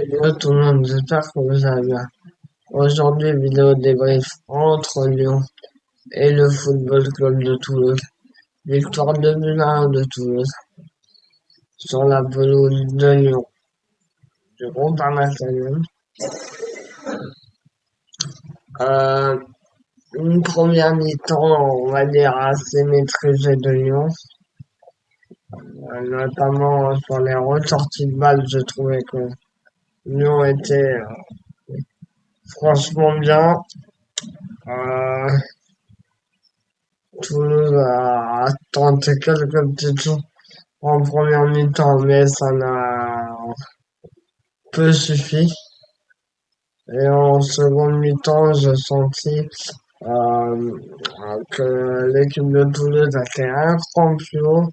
Yo tout le monde, j'espère que vous allez bien. Aujourd'hui, vidéo débrief entre Lyon et le Football Club de Toulouse. Victoire 2-1 de Toulouse sur la pelouse de Lyon du groupe Stadium. Euh, une première mi-temps, on va dire, assez maîtrisée de Lyon, notamment sur les ressorties de balles, je trouvais que Lyon était franchement bien. Euh, Toulouse a tenté quelques petits choses en première mi-temps, mais ça n'a peu suffi. Et en seconde mi-temps, je sentis euh, que l'équipe de Toulouse a fait un cran plus haut,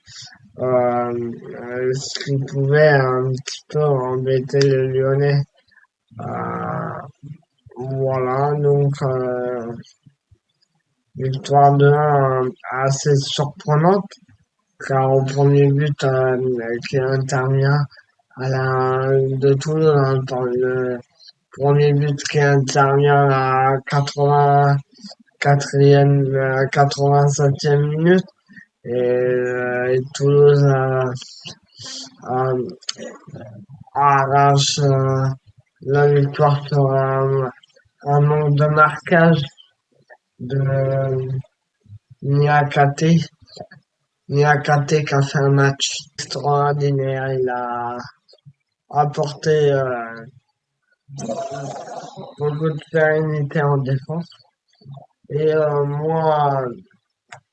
ce qui pouvait un petit peu embêter les Lyonnais. Euh, voilà, donc victoire de 1 assez surprenante, car au premier but qui intervient à la de Toulouse, hein, dans le premier but qui intervient à 84e, 87e minute, et Toulouse a- arrache la victoire sur un manque de marquage de Niakate. Niakate qui a fait un match extraordinaire. Il a apporté beaucoup de sérénité en défense. Et moi,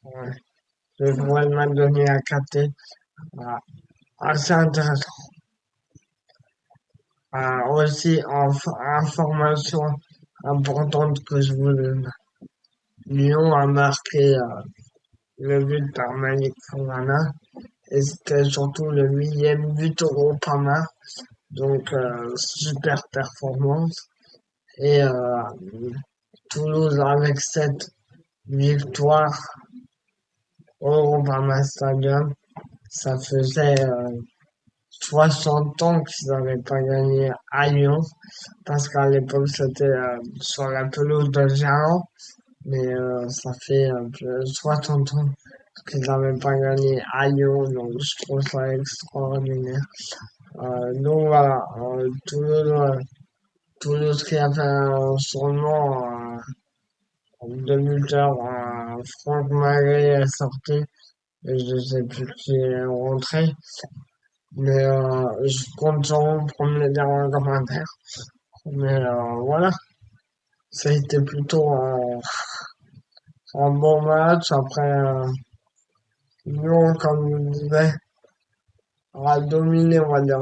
ouais, je pourrais le match de Niakate assez intéressant. Aussi, information importante que je vous donne. Lyon a marqué le but par Malik Fofana et c'était surtout le millième but au Groupama. Donc, super performance. Et Toulouse avec cette victoire au Groupama Stadium, ça faisait 60 ans qu'ils n'avaient pas gagné à Lyon, parce qu'à l'époque c'était sur la pelouse de Gerland, mais ça fait un peu 60 ans qu'ils n'avaient pas gagné à Lyon, donc je trouve ça extraordinaire. Donc voilà, Toulouse qui a fait un sûrement de buteur, Franck Magré est sorti, et je sais plus qui est rentré, mais je compte sur vous pour me le dire en commentaire. Mais voilà, ça a été plutôt un bon match. Après, Lyon, comme je le disais, a dominé, on va dire,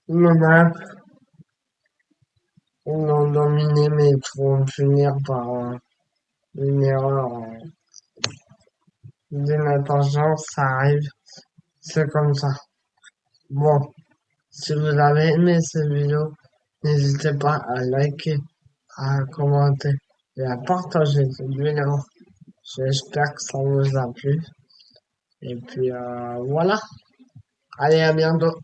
le match. Ils l'ont dominé, mais ils pourront punir par une erreur d'inattention. Ça arrive, c'est comme ça. Bon, si vous avez aimé cette vidéo, n'hésitez pas à liker, à commenter et à partager cette vidéo. J'espère que ça vous a plu. Et puis voilà. Allez, à bientôt.